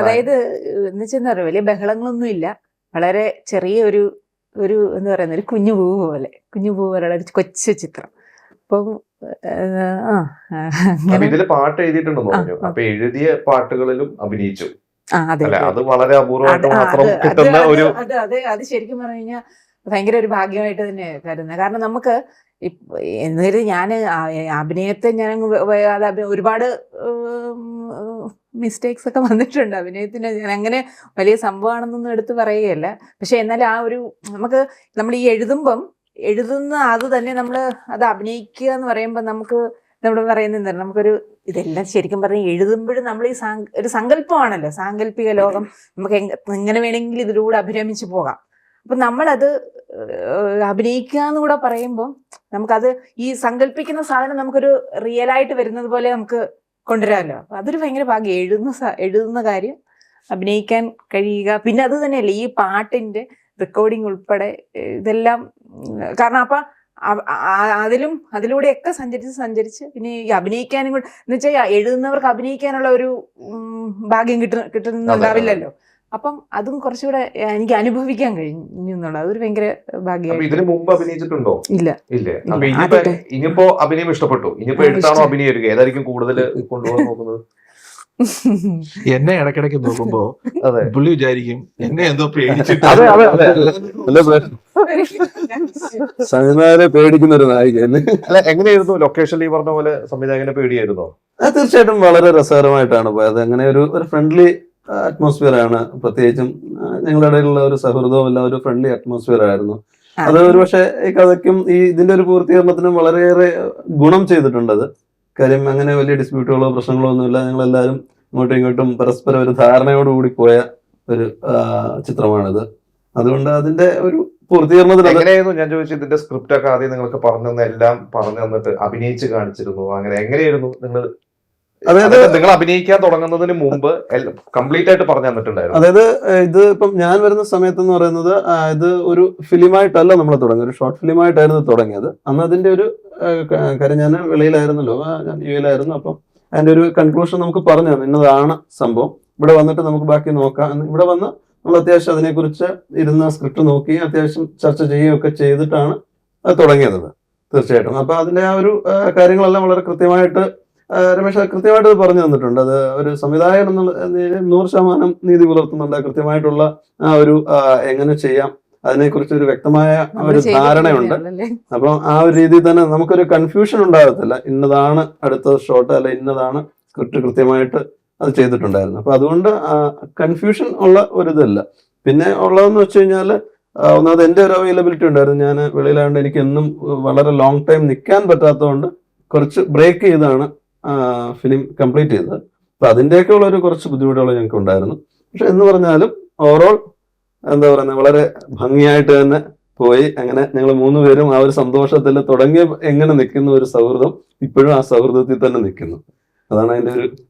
അതായത് എന്ന് വെച്ചാൽ അറിയാം, വലിയ ബഹളങ്ങളൊന്നും ഇല്ല. വളരെ ചെറിയ ഒരു ഒരു എന്താ പറയുന്ന ഒരു കുഞ്ഞു പൂവ് പോലെയുള്ള ഒരു കൊച്ചു ചിത്രം. അപ്പം ഇതില് പാട്ട് എഴുതിയിട്ടുണ്ടെന്ന് പറഞ്ഞു. അപ്പൊ എഴുതിയ പാട്ടുകളിലും അഭിനയിച്ചു. അതെ, അത് വളരെ അപൂർവമായിട്ട് മാത്രം കിട്ടുന്ന ഒരു അത് ശരിക്കും പറഞ്ഞു കഴിഞ്ഞാൽ ഭയങ്കര ഒരു ഭാഗ്യമായിട്ട് തന്നെ കരുതുന്നത്. കാരണം നമുക്ക് എന്നൊരു ഞാൻ അഭിനയത്തെ ഞാൻ ഒരുപാട് മിസ്റ്റേക്സ് ഒക്കെ വന്നിട്ടുണ്ട് അഭിനയത്തിന്. ഞാൻ അങ്ങനെ വലിയ സംഭവമാണെന്നൊന്നും എടുത്ത് പറയുകയല്ല. പക്ഷെ എന്നാലും ആ ഒരു നമ്മൾ ഈ എഴുതുന്ന അത് തന്നെ നമ്മൾ അത് അഭിനയിക്കുക എന്ന് പറയുമ്പോൾ നമുക്ക് നമ്മൾ പറയുന്നത് എന്താണ്, നമുക്കൊരു ഇതെല്ലാം ശരിക്കും പറഞ്ഞ് എഴുതുമ്പോഴും നമ്മൾ ഈ ഒരു സങ്കല്പമാണല്ലോ, സാങ്കല്പിക ലോകം. നമുക്ക് എങ്ങനെ വേണമെങ്കിലും ഇതിലൂടെ അഭിരമിച്ചു പോകാം. അപ്പം നമ്മളത് അഭിനയിക്കുക എന്ന് കൂടെ പറയുമ്പോൾ നമുക്കത് ഈ സങ്കല്പിക്കുന്ന സാധനം നമുക്കൊരു റിയലായിട്ട് വരുന്നത് പോലെ നമുക്ക് കൊണ്ടുവരാമല്ലോ. അപ്പം അതൊരു ഭയങ്കര ഭാഗ്യം. എഴുതുന്ന കാര്യം അഭിനയിക്കാൻ കഴിയുക. പിന്നെ അത് തന്നെയല്ലേ ഈ പാട്ടിൻ്റെ റെക്കോർഡിങ് ഉൾപ്പെടെ ഇതെല്ലാം. കാരണം അപ്പം അതിലൂടെയൊക്കെ സഞ്ചരിച്ച് പിന്നെ ഈ അഭിനയിക്കാനും കൂടെ എന്ന് വെച്ചാൽ എഴുതുന്നവർക്ക് അഭിനയിക്കാനുള്ള ഒരു ഭാഗ്യം കിട്ടുന്നുണ്ടാവില്ലല്ലോ. അപ്പം അതും കുറച്ചുകൂടെ എനിക്ക് അനുഭവിക്കാൻ കഴിഞ്ഞു എന്നുള്ളത് അതൊരു ഭയങ്കര ഭാഗ്യം. ഇതിനു മുമ്പ് അഭിനയിച്ചിട്ടുണ്ടോ? ഇല്ല. ഇനിയിപ്പോ അഭിനയം ഇഷ്ടപ്പെട്ടു, ഇനിയിപ്പോ എഴുത്താണോ അഭിനയം ഏതായിരിക്കും കൂടുതൽ കൊണ്ടുപോകാൻ നോക്കുന്നത്? എന്നെ ഇടയ്ക്കിടയ്ക്ക് നോക്കുമ്പോ പുള്ളി വിചാരിക്കും എന്നെ എന്തോ പേടിച്ചിട്ട്. സംവിധായകനെ പേടിക്കുന്ന ഒരു നായിക. അല്ല, എങ്ങനെയായിരുന്നു ലൊക്കേഷനിൽ ഈ പറഞ്ഞ പോലെ സംവിധായകനെ പേടിയായിരുന്നോ? തീർച്ചയായിട്ടും വളരെ രസകരമായിട്ടാണ് പോയത്. അങ്ങനെ ഒരു ഫ്രണ്ട്ലി അറ്റ്മോസ്ഫിയർ ആണ്. പ്രത്യേകിച്ചും ഞങ്ങളുടെ ഇടയിലുള്ള ഒരു സൗഹൃദവും എല്ലാം ഒരു ഫ്രണ്ട്ലി അറ്റ്മോസ്ഫിയർ ആയിരുന്നു. അത് ഒരു പക്ഷെ ഈ കഥയ്ക്കും ഇതിന്റെ ഒരു പൂർത്തീകരണത്തിനും വളരെയേറെ ഗുണം ചെയ്തിട്ടുണ്ട്. അത് കാര്യം അങ്ങനെ വലിയ ഡിസ്പ്യൂട്ടുകളോ പ്രശ്നങ്ങളോ ഒന്നുമില്ല. ഞങ്ങളെല്ലാവരും ഇങ്ങോട്ടും ഇങ്ങോട്ടും പരസ്പരം ഒരു ധാരണയോടുകൂടി പോയ ഒരു ചിത്രമാണിത്. അതുകൊണ്ട് അതിന്റെ ഒരു പൂർത്തീകരണത്തിൽ എങ്ങനെയായിരുന്നു, ഞാൻ ചോദിച്ചു, ഇതിന്റെ സ്ക്രിപ്റ്റ് ഒക്കെ ആദ്യം നിങ്ങൾക്ക് എല്ലാം പറഞ്ഞു തന്നിട്ട് അഭിനയിച്ച് കാണിച്ചിരുന്നു? അങ്ങനെ എങ്ങനെയായിരുന്നു നിങ്ങൾ അഭിനയിക്കാൻ തുടങ്ങുന്നതിന് മുമ്പ് കംപ്ലീറ്റ് ആയിട്ട് പറഞ്ഞു തന്നിട്ടുണ്ടായിരുന്നു? അതായത് ഇത് ഇപ്പം ഞാൻ വരുന്ന സമയത്ത് എന്ന് പറയുന്നത് ഇത് ഒരു ഫിലിമായിട്ടല്ല നമ്മൾ തുടങ്ങിയത്, ഒരു ഷോർട്ട് ഫിലിമായിട്ടായിരുന്നു തുടങ്ങിയത്. അന്ന് അതിന്റെ ഒരു കാര്യം, ഞാൻ വെളിയിലായിരുന്നല്ലോ, ഞാൻ യു എയിലായിരുന്നു. അപ്പം അതിന്റെ ഒരു കൺക്ലൂഷൻ നമുക്ക് പറഞ്ഞു തന്നു, ഇന്നതാണ് സംഭവം, ഇവിടെ വന്നിട്ട് നമുക്ക് ബാക്കി നോക്കാം എന്ന്. ഇവിടെ വന്ന് നമ്മൾ അത്യാവശ്യം അതിനെക്കുറിച്ച് ഇരുന്ന സ്ക്രിപ്റ്റ് നോക്കി അത്യാവശ്യം ചർച്ച ചെയ്യുകയൊക്കെ ചെയ്തിട്ടാണ് അത് തുടങ്ങിയത്. തീർച്ചയായിട്ടും. അപ്പൊ അതിന്റെ ആ ഒരു കാര്യങ്ങളെല്ലാം വളരെ കൃത്യമായിട്ട് രമേശ് കൃത്യമായിട്ട് അത് പറഞ്ഞു തന്നിട്ടുണ്ട്. അത് ഒരു സംവിധായകൻ എന്നുള്ള 100% നീതി പുലർത്തുന്നുണ്ട്. കൃത്യമായിട്ടുള്ള ആ ഒരു എങ്ങനെ ചെയ്യാം അതിനെക്കുറിച്ച് ഒരു വ്യക്തമായ ഒരു ധാരണയുണ്ട്. അപ്പം ആ ഒരു രീതിയിൽ തന്നെ നമുക്കൊരു കൺഫ്യൂഷൻ ഉണ്ടാകത്തില്ല, ഇന്നതാണ് അടുത്ത ഷോട്ട് അല്ല ഇന്നതാണ് സ്ക്രിപ്റ്റ്, കൃത്യമായിട്ട് അത് ചെയ്തിട്ടുണ്ടായിരുന്നു. അപ്പൊ അതുകൊണ്ട് കൺഫ്യൂഷൻ ഉള്ള ഒരു ഇതല്ല. പിന്നെ ഉള്ളതെന്ന് വെച്ച് കഴിഞ്ഞാൽ ഒന്നാമത് എൻ്റെ ഒരു അവൈലബിലിറ്റി ഉണ്ടായിരുന്നു. ഞാൻ വെളിയിലായതുകൊണ്ട് എനിക്ക് എന്നും വളരെ ലോങ് ടൈം നിൽക്കാൻ പറ്റാത്തതുകൊണ്ട് കുറച്ച് ബ്രേക്ക് ചെയ്താണ് ഫിലിം കംപ്ലീറ്റ് ചെയ്തത്. അപ്പൊ അതിൻ്റെയൊക്കെ ഉള്ള ഒരു കുറച്ച് ബുദ്ധിമുട്ടുകൾ ഞങ്ങൾക്ക് ഉണ്ടായിരുന്നു. പക്ഷെ എന്ന് പറഞ്ഞാലും ഓവറോൾ എന്താ പറയുന്നത്, വളരെ ഭംഗിയായിട്ട് തന്നെ പോയി. അങ്ങനെ ഞങ്ങൾ 3 പേരും ആ ഒരു സന്തോഷത്തിൽ തുടങ്ങിയ എങ്ങനെ നിൽക്കുന്ന ഒരു സൗഹൃദം ഇപ്പോഴും ആ സൗഹൃദത്തിൽ തന്നെ നിൽക്കുന്നു. അതാണ് അതിന്റെ ഒരു